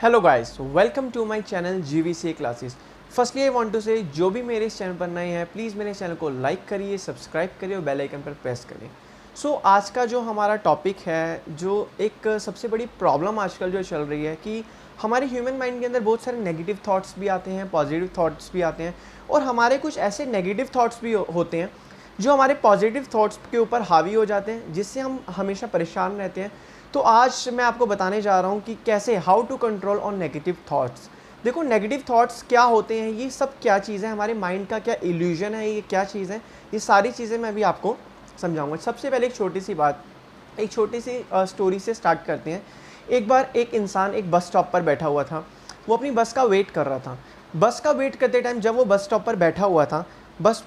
Hello guys, welcome to my channel GVCA classes. Firstly I want to say जो भी मेरे इस channel पर नए हैं प्लीज़ मेरे चैनल को लाइक करिए, सब्सक्राइब करिए और बेल आइकन पर प्रेस करिए। आज का जो हमारा टॉपिक है, जो एक सबसे बड़ी प्रॉब्लम आजकल जो चल रही है कि हमारे ह्यूमन माइंड के अंदर बहुत सारे नेगेटिव थॉट्स भी आते हैं, पॉजिटिव थॉट्स भी आते हैं और हमारे कुछ ऐसे नेगेटिव थॉट्स भी होते हैं जो हमारे पॉजिटिव थॉट्स के ऊपर हावी हो जाते हैं, जिससे हम हमेशा परेशान रहते हैं। तो आज मैं आपको बताने जा रहा हूँ कि कैसे how to control on negative thoughts. देखो, नेगेटिव थॉट्स क्या होते हैं, ये सब क्या चीज़ है, हमारे माइंड का क्या इल्यूजन है, ये क्या चीज़ है, ये सारी चीज़ें मैं अभी आपको समझाऊंगा। सबसे पहले एक छोटी सी बात, एक छोटी सी स्टोरी से स्टार्ट करते हैं। एक बार एक इंसान एक बस स्टॉप पर बैठा हुआ था। वो अपनी बस का वेट कर रहा था। बस का वेट करते टाइम जब वो बस स्टॉप पर बैठा हुआ था, बस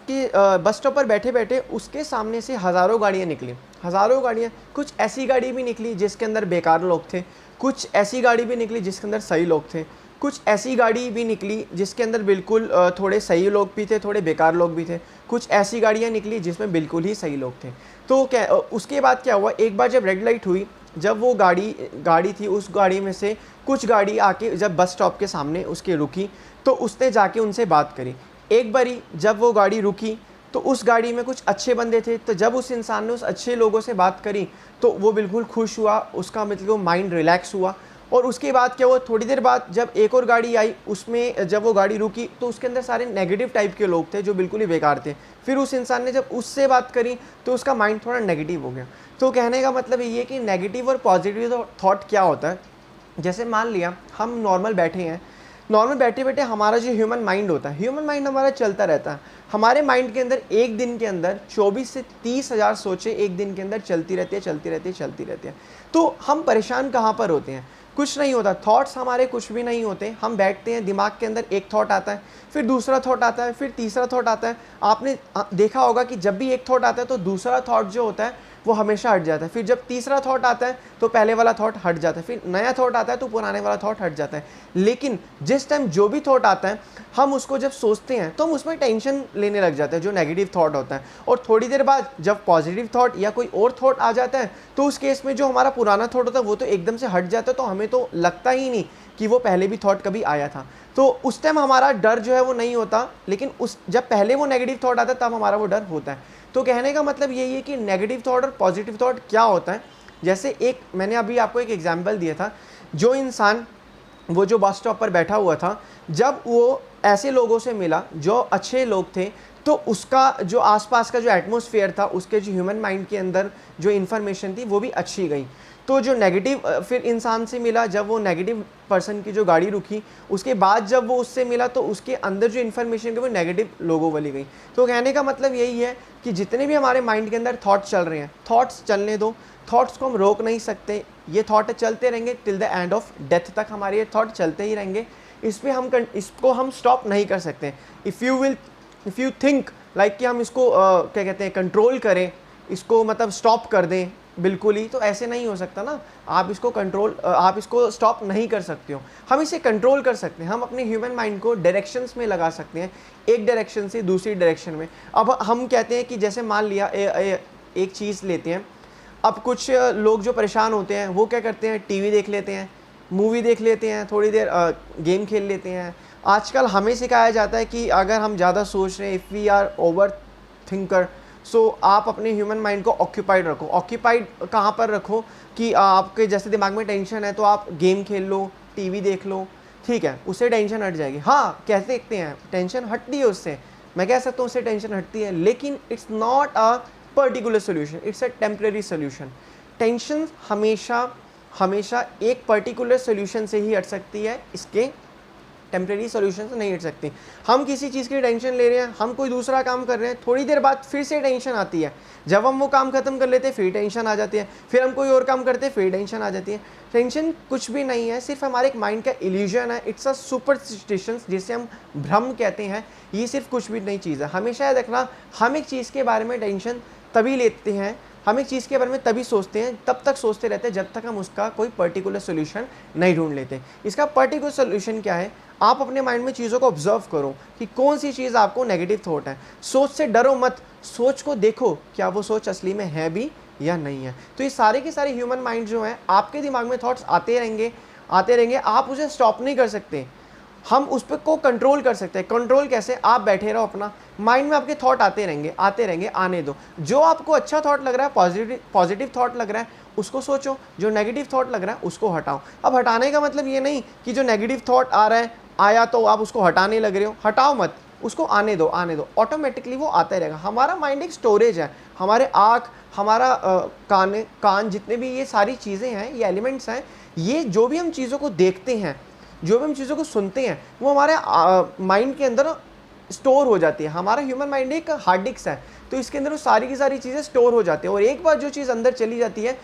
स्टॉप पर बैठे बैठे उसके सामने से हज़ारों गाड़ियाँ निकली। हज़ारों गाड़ियाँ, कुछ ऐसी गाड़ी भी निकली जिसके अंदर बेकार लोग थे, कुछ ऐसी गाड़ी भी निकली जिसके अंदर सही लोग थे, कुछ ऐसी गाड़ी भी निकली जिसके अंदर बिल्कुल थोड़े सही लोग भी थे, थोड़े बेकार लोग भी थे, कुछ ऐसी गाड़ियाँ निकली जिसमें बिल्कुल ही सही लोग थे। तो क्या उसके बाद क्या हुआ, एक बार जब रेड लाइट हुई, जब वो गाड़ी थी, उस गाड़ी में से कुछ गाड़ी आके जब बस स्टॉप के सामने उसके रुकी, तो उसने जाके उनसे बात करी। एक बारी जब वो गाड़ी रुकी तो उस गाड़ी में कुछ अच्छे बंदे थे, तो जब उस इंसान ने उस अच्छे लोगों से बात करी तो वो बिल्कुल खुश हुआ, उसका मतलब माइंड रिलैक्स हुआ। और उसके बाद क्या हुआ, थोड़ी देर बाद जब एक और गाड़ी आई, उसमें जब वो गाड़ी रुकी तो उसके अंदर सारे नेगेटिव टाइप के लोग थे जो बिल्कुल ही बेकार थे। फिर उस इंसान ने जब उससे बात करी तो उसका माइंड थोड़ा नेगेटिव हो गया। तो कहने का मतलब ये है कि नेगेटिव और पॉजिटिव थॉट क्या होता है। जैसे मान लिया हम नॉर्मल बैठे हैं, नॉर्मल बैठे बैठे हमारा जो ह्यूमन माइंड होता है, ह्यूमन माइंड हमारा चलता रहता है। हमारे माइंड के अंदर एक दिन के अंदर 24 से 30 हज़ार सोचें एक दिन के अंदर चलती रहती है, चलती रहती है, चलती रहती है। तो हम परेशान कहाँ पर होते हैं, कुछ नहीं होता, थॉट्स हमारे कुछ भी नहीं होते। हम बैठते हैं, दिमाग के अंदर एक थॉट आता है, फिर दूसरा थॉट आता है, फिर तीसरा थॉट आता है। आपने देखा होगा कि जब भी एक थॉट आता है तो दूसरा थॉट जो होता है वो हमेशा हट जाता है, फिर जब तीसरा थॉट आता है तो पहले वाला थॉट हट जाता है, फिर नया थॉट आता है तो पुराने वाला थॉट हट जाता है। लेकिन जिस टाइम जो भी थॉट आता है हम उसको जब सोचते हैं तो हम उसमें टेंशन लेने लग जाते हैं, जो नेगेटिव थॉट होता है। और थोड़ी देर बाद जब पॉजिटिव थॉट या कोई और थॉट आ जाता है तो उस केस में जो हमारा पुराना थॉट होता है वो तो एकदम से हट जाता है, तो हमें तो लगता ही नहीं कि वो पहले भी थॉट कभी आया था। तो उस टाइम हमारा डर जो है वो नहीं होता, लेकिन उस जब पहले वो नेगेटिव थॉट आता है तब हमारा वो डर होता है। तो कहने का मतलब यही है कि नेगेटिव थॉट और पॉजिटिव थॉट क्या होता है। जैसे एक मैंने अभी आपको एक एग्जांपल दिया था, जो इंसान वो जो बस स्टॉप पर बैठा हुआ था, जब वो ऐसे लोगों से मिला जो अच्छे लोग थे, तो उसका जो आसपास का जो एटमॉस्फेयर था, उसके जो ह्यूमन माइंड के अंदर जो इन्फॉर्मेशन थी वो भी अच्छी गई। तो जो नेगेटिव फिर इंसान से मिला, जब वो नेगेटिव पर्सन की जो गाड़ी रुकी, उसके बाद जब वो उससे मिला तो उसके अंदर जो इन्फॉर्मेशन थी वो नेगेटिव लोगों वाली गई। तो कहने का मतलब यही है कि जितने भी हमारे माइंड के अंदर थॉट्स चल रहे हैं, थॉट्स चलने दो, थॉट्स को हम रोक नहीं सकते, ये थॉट चलते रहेंगे till the end of death तक, हमारे ये थॉट चलते ही रहेंगे। इसको हम स्टॉप नहीं कर सकते। इफ़ यू थिंक लाइक कि हम इसको क्या कहते हैं, कंट्रोल करें, इसको मतलब स्टॉप कर दें बिल्कुल ही, तो ऐसे नहीं हो सकता ना। आप इसको स्टॉप नहीं कर सकते हो। हम इसे कंट्रोल कर सकते हैं, हम अपने ह्यूमन माइंड को डायरेक्शंस में लगा सकते हैं, एक डायरेक्शन से दूसरी डायरेक्शन में। अब हम कहते हैं कि जैसे मान लिया एक चीज़ लेते हैं। अब कुछ लोग जो परेशान होते हैं वो क्या करते हैं, टीवी देख लेते हैं, मूवी देख लेते हैं, थोड़ी देर गेम खेल लेते हैं। आजकल हमें सिखाया जाता है कि अगर हम ज़्यादा सोच रहे हैं, if we are over thinker, so आप अपने ह्यूमन माइंड को ऑक्यूपाइड रखो। ऑक्यूपाइड कहाँ पर रखो कि आपके जैसे दिमाग में टेंशन है तो आप गेम खेल लो, टीवी देख लो, ठीक है, उससे टेंशन हट जाएगी। हाँ, कह सकते हैं टेंशन हटती है उससे, मैं कह सकता हूँ उससे टेंशन हटती है, लेकिन it's not a particular solution, it's a temporary solution. Tension हमेशा हमेशा एक पर्टिकुलर सोल्यूशन से ही हट सकती है, इसके टेम्प्रेरी सोल्यूशन से नहीं हट सकती। हम किसी चीज़ की टेंशन ले रहे हैं, हम कोई दूसरा काम कर रहे हैं, थोड़ी देर बाद फिर से टेंशन आती है। जब हम वो काम खत्म कर लेते हैं फिर टेंशन आ जाती है, फिर हम कोई और काम करते हैं फिर टेंशन आ जाती है। टेंशन कुछ भी नहीं है, सिर्फ हमारे एक माइंड का इल्यूजन है। इट्स अ सुपरस्टिशन, जिसे हम भ्रम कहते हैं। ये सिर्फ कुछ भी नहीं चीज़ है। हमेशा याद रखना, हम एक चीज़ के बारे में टेंशन तभी लेते हैं, हम एक चीज़ के बारे में तभी सोचते हैं, तब तक सोचते रहते हैं जब तक हम उसका कोई पर्टिकुलर सोल्यूशन नहीं ढूंढ लेते। इसका पर्टिकुलर सोल्यूशन क्या है, आप अपने माइंड में चीज़ों को ऑब्जर्व करो कि कौन सी चीज़ आपको नेगेटिव थॉट है। सोच से डरो मत, सोच को देखो क्या वो सोच असली में है भी या नहीं है। तो ये सारे के सारे ह्यूमन माइंड जो है, आपके दिमाग में थॉट्स आते रहेंगे, आते रहेंगे, आप उसे स्टॉप नहीं कर सकते। हम उस पर को कंट्रोल कर सकते हैं। कंट्रोल कैसे? आप बैठे रहो, अपना माइंड में आपके थॉट आते रहेंगे, आने दो। जो आपको अच्छा थॉट लग रहा है, पॉजिटिव थॉट लग रहा है, उसको सोचो। जो नेगेटिव थॉट लग रहा है उसको हटाओ। अब हटाने का मतलब ये नहीं कि जो नेगेटिव थॉट आ रहा है, आया तो आप उसको हटाने लग रहे हो, हटाओ मत, उसको आने दो, ऑटोमेटिकली वो आता रहेगा। हमारा माइंड एक स्टोरेज है। हमारे आँख, हमारा कान, जितने भी ये सारी चीज़ें हैं, ये एलिमेंट्स हैं, ये जो भी हम चीज़ों को देखते हैं, जो भी हम चीज़ों को सुनते हैं, वो हमारे माइंड के अंदर स्टोर हो जाती है। हमारा ह्यूमन माइंड एक हार्ड डिस्क है, तो इसके अंदर वो सारी की सारी चीज़ें स्टोर हो जाती है, और एक बार जो चीज़ अंदर चली जाती है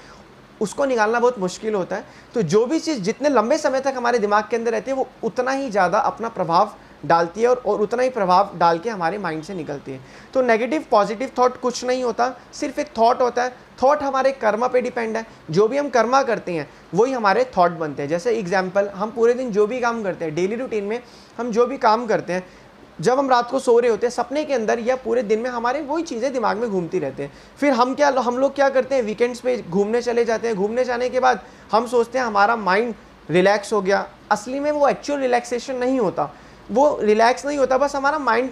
उसको निकालना बहुत मुश्किल होता है। तो जो भी चीज़ जितने लंबे समय तक हमारे दिमाग के अंदर रहती है, वो उतना ही ज़्यादा अपना प्रभाव डालती है, और उतना ही प्रभाव डाल के हमारे माइंड से निकलती है। तो नेगेटिव पॉजिटिव थॉट कुछ नहीं होता, सिर्फ एक थॉट होता है। थॉट हमारे कर्मा पे डिपेंड है। जो भी हम कर्मा करते हैं वही हमारे थॉट बनते हैं। जैसे एग्जाम्पल, हम पूरे दिन जो भी काम करते हैं, डेली रूटीन में हम जो भी काम करते हैं, जब हम रात को सो रहे होते हैं, सपने के अंदर या पूरे दिन में हमारे वही चीज़ें दिमाग में घूमती रहते हैं। फिर हम लोग क्या करते हैं, वीकेंड्स पे घूमने चले जाते हैं। घूमने जाने के बाद हम सोचते हैं हमारा माइंड रिलैक्स हो गया। असली में वो एक्चुअल रिलैक्सेशन नहीं होता, वो रिलैक्स नहीं होता, बस हमारा माइंड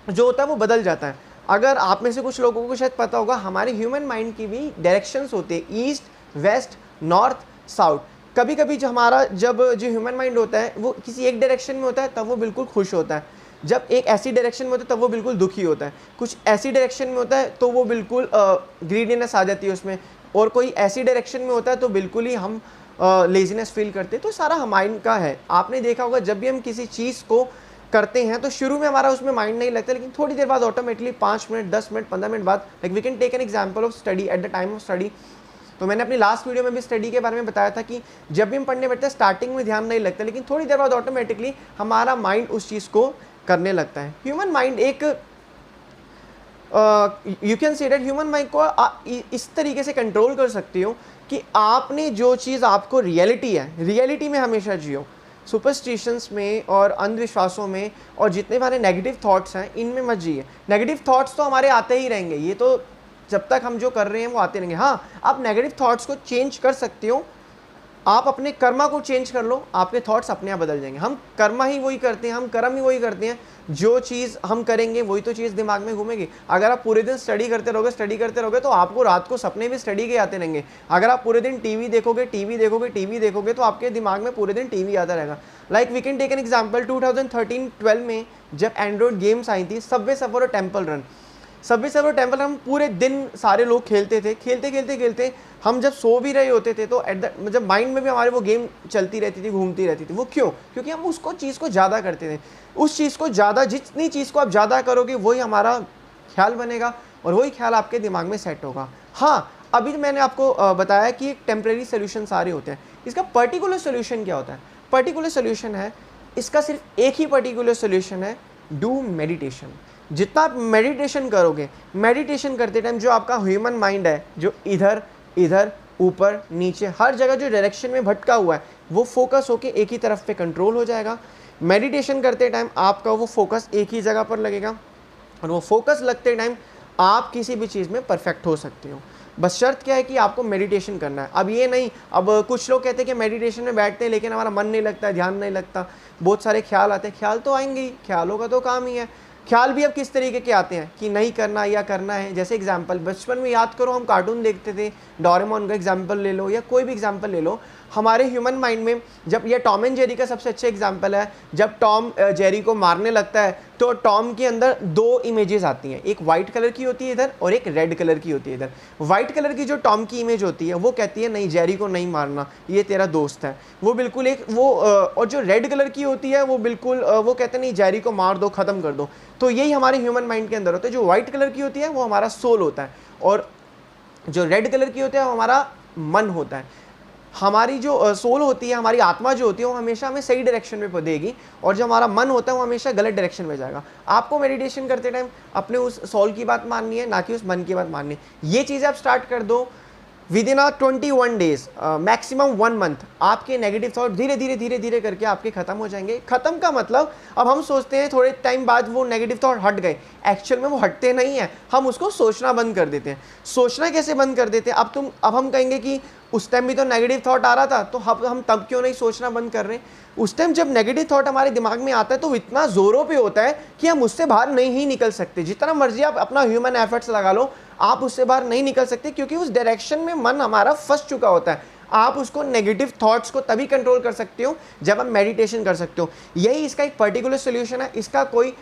जो होता है वो बदल जाता है। अगर आप में से कुछ लोगों को शायद पता होगा, हमारे ह्यूमन माइंड की भी डायरेक्शंस होते हैं, ईस्ट, वेस्ट, नॉर्थ, साउथ। कभी कभी जो ह्यूमन माइंड होता है वो किसी एक डायरेक्शन में होता है, तब वो बिल्कुल खुश होता है। जब एक ऐसी डायरेक्शन में होता है तब वो बिल्कुल दुखी होता है। कुछ ऐसी डायरेक्शन में होता है तो वो बिल्कुल ग्रीडीनेस आ जाती है उसमें, और कोई ऐसी डायरेक्शन में होता है तो बिल्कुल ही हम लेजीनेस फील करते हैं। तो सारा माइंड का है। आपने देखा होगा, जब भी हम किसी चीज़ को करते हैं तो शुरू में हमारा उसमें माइंड नहीं लगता, लेकिन थोड़ी देर बाद ऑटोमेटिकली 5 मिनट, 10 मिनट, 15 मिनट बाद, like we can take an example of study at the time of study. तो मैंने अपनी लास्ट वीडियो में भी स्टडी के बारे में बताया था कि जब भी हम पढ़ने बैठते हैं, स्टार्टिंग में ध्यान नहीं लगता, लेकिन थोड़ी देर बाद ऑटोमेटिकली हमारा माइंड उस चीज़ को करने लगता है। ह्यूमन माइंड एक you can say that human mind को इस तरीके से कंट्रोल कर सकती हो कि आपने जो चीज़ आपको रियलिटी है, रियलिटी में हमेशा जियो। सुपरस्टिशंस में और अंधविश्वासों में और जितने हमारे नेगेटिव थॉट्स हैं, इनमें मत जिए। नेगेटिव थॉट्स तो हमारे आते ही रहेंगे, ये तो जब तक हम जो कर रहे हैं वो आते रहेंगे। हाँ, आप नेगेटिव थॉट्स को चेंज कर सकते हो। आप अपने कर्मा को चेंज कर लो, आपके थॉट्स अपने आप बदल जाएंगे। हम कर्मा ही वही करते हैं, हम कर्म ही वही करते हैं। जो चीज़ हम करेंगे वही तो चीज़ दिमाग में घूमेगी। अगर आप पूरे दिन स्टडी करते रहोगे तो आपको रात को सपने भी स्टडी के आते रहेंगे। अगर आप पूरे दिन टीवी देखोगे तो आपके दिमाग में पूरे दिन टीवी आता रहेगा। Like we can take an example, 2013-12 में जब एंड्रॉयड गेम्स आई थी, सबवे सर्फर और टेम्पल रन, हम पूरे दिन सारे लोग खेलते थे। खेलते हम जब सो भी रहे होते थे तो जब माइंड में भी हमारे वो गेम चलती रहती थी, घूमती रहती थी। वो क्यों? क्योंकि हम उसको चीज़ को ज़्यादा करते थे। उस चीज़ को ज़्यादा, जितनी चीज़ को आप ज़्यादा करोगे वही हमारा ख्याल बनेगा, और वही ख्याल आपके दिमाग में सेट होगा। हाँ, अभी मैंने आपको बताया कि एक टेम्प्रेरी सोल्यूशन सारे होते हैं। इसका पर्टिकुलर सोल्यूशन क्या होता है? पर्टिकुलर सोल्यूशन है, इसका सिर्फ एक ही पर्टिकुलर सोल्यूशन है, डू मेडिटेशन। जितना आप मेडिटेशन करोगे, मेडिटेशन करते टाइम जो आपका ह्यूमन माइंड है, जो इधर ऊपर नीचे हर जगह जो डायरेक्शन में भटका हुआ है, वो फोकस होके एक ही तरफ पे कंट्रोल हो जाएगा। मेडिटेशन करते टाइम आपका वो फोकस एक ही जगह पर लगेगा, और वो फोकस लगते टाइम आप किसी भी चीज़ में परफेक्ट हो सकते हो। बस शर्त क्या है कि आपको मेडिटेशन करना है। अब ये नहीं, अब कुछ लोग कहते हैं कि मेडिटेशन में बैठते हैं लेकिन हमारा मन नहीं लगता है, ध्यान नहीं लगता, बहुत सारे ख्याल आते हैं। ख्याल तो आएंगे ही, ख्यालों का तो काम ही है। ख्याल भी अब किस तरीके के आते हैं कि नहीं करना या करना है। जैसे एग्जांपल, बचपन में याद करो, हम कार्टून देखते थे, डोरेमोन का एग्जांपल ले लो या कोई भी एग्जांपल ले लो। हमारे ह्यूमन माइंड में जब ये टॉम एंड जेरी का सबसे अच्छा एग्जांपल है, जब टॉम जेरी को मारने लगता है तो टॉम के अंदर दो इमेजेस आती हैं, एक वाइट कलर की होती है इधर और एक रेड कलर की होती है इधर। वाइट कलर की जो टॉम की इमेज होती है वो कहती है नहीं, जेरी को नहीं मारना, ये तेरा दोस्त है, वो बिल्कुल एक वो और जो रेड कलर की होती है वो बिल्कुल वो कहते हैं नहीं, जेरी को मार दो, ख़त्म कर दो। तो यही हमारे ह्यूमन माइंड के अंदर होता है। जो वाइट कलर की होती है वो हमारा सोल होता है, और जो रेड कलर की होती है वो हमारा मन होता है। हमारी जो सोल होती है, हमारी आत्मा जो होती है, वो हमेशा हमें सही डायरेक्शन में देगी, और जो हमारा मन होता है वो हमेशा गलत डायरेक्शन में जाएगा। आपको मेडिटेशन करते टाइम अपने उस सोल की बात माननी है, ना कि उस मन की बात माननी है। ये चीज़ें आप स्टार्ट कर दो, with in 21 days, maximum 1 month, आपके नेगेटिव थॉट धीरे धीरे धीरे धीरे करके आपके खत्म हो जाएंगे। खत्म का मतलब, अब हम सोचते हैं थोड़े टाइम बाद वो नेगेटिव थॉट हट गए, एक्चुअल में वो हटते नहीं हैं, हम उसको सोचना बंद कर देते हैं। सोचना कैसे बंद कर देते हैं? अब हम कहेंगे कि उस टाइम भी तो नेगेटिव थॉट आ रहा था, तो हम तब क्यों नहीं सोचना बंद कर रहे? उस टाइम जब नेगेटिव थॉट हमारे दिमाग में आता है तो इतना जोरों पे होता है कि हम उससे बाहर नहीं ही निकल सकते। जितना मर्जी आप अपना ह्यूमन एफर्ट्स लगा लो, आप उससे बाहर नहीं निकल सकते, क्योंकि उस डायरेक्शन में मन हमारा फंस चुका होता है। आप उसको नेगेटिव थॉट्स को तभी कंट्रोल कर सकते हो जब आप मेडिटेशन कर सकते हो। यही इसका एक पर्टिकुलर सोल्यूशन है, इसका कोई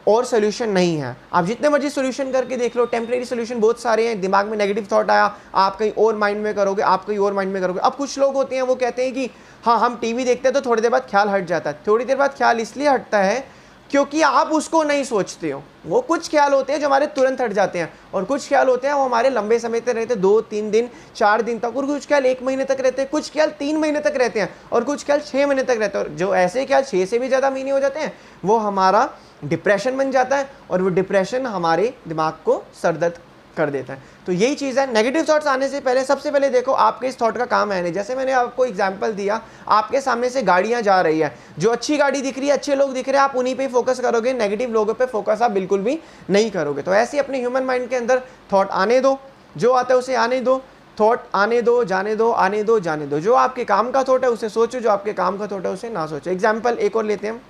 और सोल्यूशन नहीं है। आप जितने मर्जी सोल्यूशन करके देख लो, टेम्परेरी सोल्यूशन बहुत सारे हैं। दिमाग में नेगेटिव थॉट आया, आप कहीं और माइंड में करोगे, आप कहीं और माइंड में करोगे। अब कुछ लोग होते हैं वो कहते हैं कि हाँ हम टीवी देखते हैं तो थोड़ी देर बाद ख्याल हट जाता है। थोड़ी देर बाद ख्याल इसलिए हटता है क्योंकि आप उसको नहीं सोचते हो। वो कुछ ख्याल होते हैं जो हमारे तुरंत हट जाते हैं, और कुछ ख्याल होते हैं वो हमारे लंबे समय तक रहते हैं, 2-3 दिन 4 दिन तक, और कुछ ख्याल 1 महीने तक रहते हैं, कुछ ख्याल 3 महीने तक रहते हैं, और कुछ ख्याल 6 महीने तक रहते हैं। और जो ऐसे ख्याल 6 से भी ज़्यादा महीने हो जाते हैं वो हमारा डिप्रेशन बन जाता है, और वो डिप्रेशन हमारे दिमाग को सरदर्द कर देता है। तो यही चीज़ है। नेगेटिव थॉट्स आने से पहले सबसे पहले देखो आपके इस थॉट का काम है नहीं। जैसे मैंने आपको एग्जांपल दिया, आपके सामने से गाड़ियां जा रही है, जो अच्छी गाड़ी दिख रही है, अच्छे लोग दिख रहे हैं, आप उन्हीं पे फोकस करोगे, नेगेटिव लोगों पे फोकस आप बिल्कुल भी नहीं करोगे। तो ऐसे अपने ह्यूमन माइंड के अंदर थॉट आने दो, जो आता है उसे आने दो, थॉट आने दो, जाने दो, आने दो, जाने दो। जो आपके काम का थॉट है उसे सोचो, जो आपके काम का थॉट है उसे ना सोचो। एग्जाम्पल एक और लेते हैं।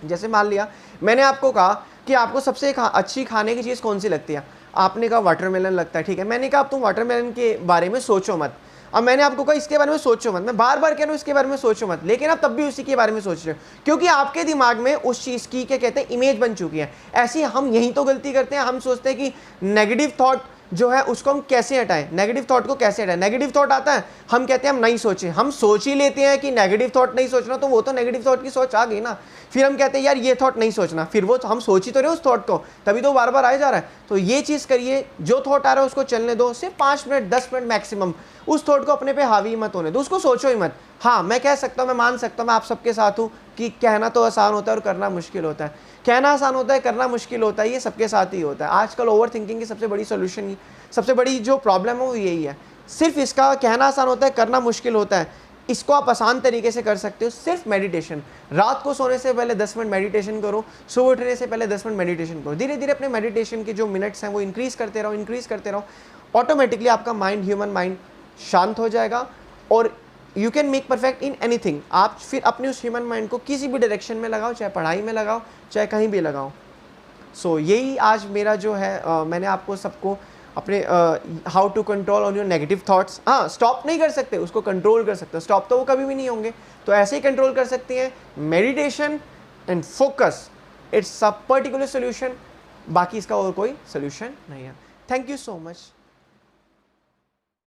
जैसे मान लिया मैंने आपको कहा कि आपको सबसे अच्छी खाने की चीज़ कौन सी लगती है, आपने कहा वाटरमेलन लगता है, ठीक है। मैंने कहा अब तुम वाटरमेलन के बारे में सोचो मत। अब मैंने आपको कहा इसके बारे में सोचो मत, मैं बार बार कह रहा हूँ इसके बारे में सोचो मत, लेकिन आप तब भी उसी के बारे में सोच रहे हो, क्योंकि आपके दिमाग में उस चीज़ की क्या कहते हैं इमेज बन चुकी है। ऐसी हम यही तो गलती करते हैं, हम सोचते हैं कि नेगेटिव थॉट जो है उसको हम कैसे हटाएं, नेगेटिव थॉट को कैसे हटाएं। नेगेटिव थॉट आता है, हम कहते हैं हम नहीं सोचें, हम सोच ही लेते हैं कि नेगेटिव थॉट नहीं सोचना, तो वो तो नेगेटिव थॉट की सोच आ गई ना। फिर हम कहते हैं यार ये थॉट नहीं सोचना, फिर वो तो हम सोच ही तो रहे उस थॉट को, तभी तो बार बार आ जा रहा है। तो ये चीज़ करिए, जो थॉट आ रहा है उसको चलने दो, सिर्फ 5 मिनट 10 मिनट मैक्सिमम। उस थॉट को अपने पे हावी मत होने दो, उसको सोचो ही मत। हाँ मैं कह सकता हूँ, मैं मान सकता हूँ, मैं आप सबके साथ हूँ कि कहना तो आसान होता है और करना मुश्किल होता है। कहना आसान होता है, करना मुश्किल होता है, ये सबके साथ ही होता है। आजकल ओवर थिंकिंग की सबसे बड़ी सोल्यूशन, सबसे बड़ी जो प्रॉब्लम है वो यही है। सिर्फ इसका कहना आसान होता है, करना मुश्किल होता है। इसको आप आसान तरीके से कर सकते हो, सिर्फ मेडिटेशन। रात को सोने से पहले 10 मिनट मेडिटेशन करो, सुबह उठने से पहले 10 मिनट मेडिटेशन करो। धीरे धीरे अपने मेडिटेशन के जो मिनट्स हैं वो इंक्रीज़ करते रहो। ऑटोमेटिकली आपका माइंड, ह्यूमन माइंड शांत हो जाएगा, और you can make perfect in anything. आप फिर अपने उस ह्यूमन माइंड को किसी भी डायरेक्शन में लगाओ, चाहे पढ़ाई में लगाओ, चाहे कहीं भी लगाओ। सो यही आज मेरा जो है मैंने आपको सबको अपने how to control on your negative thoughts. हाँ स्टॉप नहीं कर सकते, उसको कंट्रोल कर सकते हो, स्टॉप तो वो कभी भी नहीं होंगे, तो ऐसे ही कंट्रोल कर सकते हैं। Meditation and focus, it's a particular solution, बाकी इसका और कोई सोल्यूशन नहीं है। Thank you so much.